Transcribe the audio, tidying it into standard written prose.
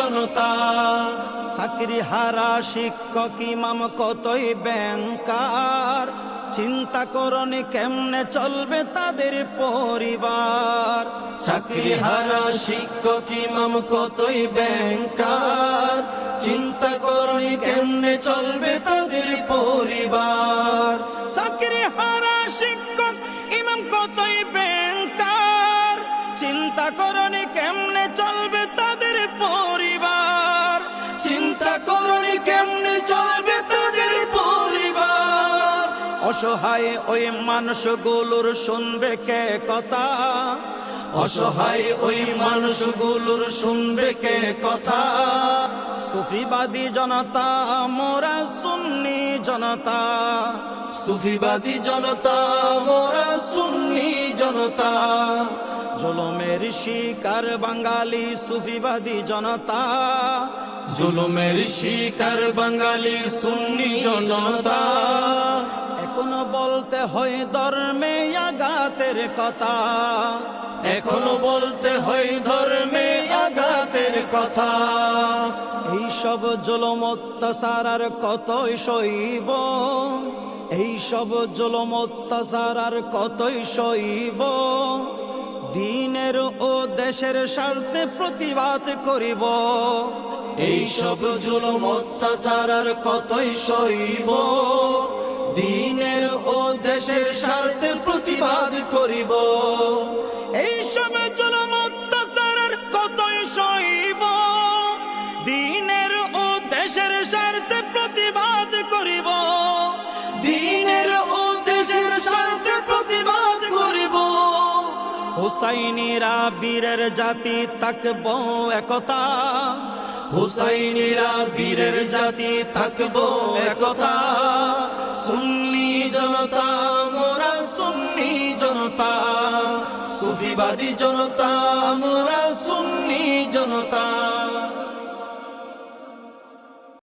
জনতা। চাকরি হারা শিক্ষক ইমাম কতই ব্যাংকার, চিন্তা করনি কেমনে চলবে তাদের পরিবার। চাকরি হারা শিক্ষক ইমাম কতই ব্যাংকার, চিন্তা করনি কেমনে চলবে তাদের পরিবার। চাকরি হারা শিক্ষক ইমাম কতই ব্যাংকার, চিন্তা করনি কেমনে চলবে তাদের পরিবার। চিন্তা করনি কেমনে চলবে তাদের পরিবার। অসহায় ওই মানুষগুলোর শুনবে কে কথা, অসহায় ওই মানুষগুলোর শুনবে কে কথা। সুফিবাদী জনতা মোরা সুন্নি জনতা, সুফিবাদী জনতা মোরা সুন্নি জনতা। জুলুমের শিকার বাঙালি সুফিবাদী জনতা, জুলুমের শিকার বাঙালি সুন্নি জনতা। এখনো বলতে হয় ধর্মে আঘাতের কথা, এখনো বলতে হয় ধর্মে আঘাতের কথা। এইসব জুলুম অত্যাচার আর কতই সইব, এইসব জুলুম অত্যাচার আর কতই সইব। দিনের ও দেশের স্বার্থে প্রতিবাদ করিব, এইসব জুলুম অত্যাচার আর কতই সইব। দিনের ও দেশের স্বার্থে প্রতিবাদ করিব। এইসব জুলুম অত্যাচার আর কতই সইব, দিনের ও দেশের স্বার্থে প্রতিবাদ করিব। দিনের ও দেশের স্বার্থে প্রতিবাদ করিব। হুসাইনিরা বীরের জাতি থাকব একতা, হুসাইনিরা বীরের জাতি থাকবো একতা। সুন্নি জনতা মোরা সুন্নি জনতা, সুফিবাদী জনতা মোরা সুন্নি জনতা।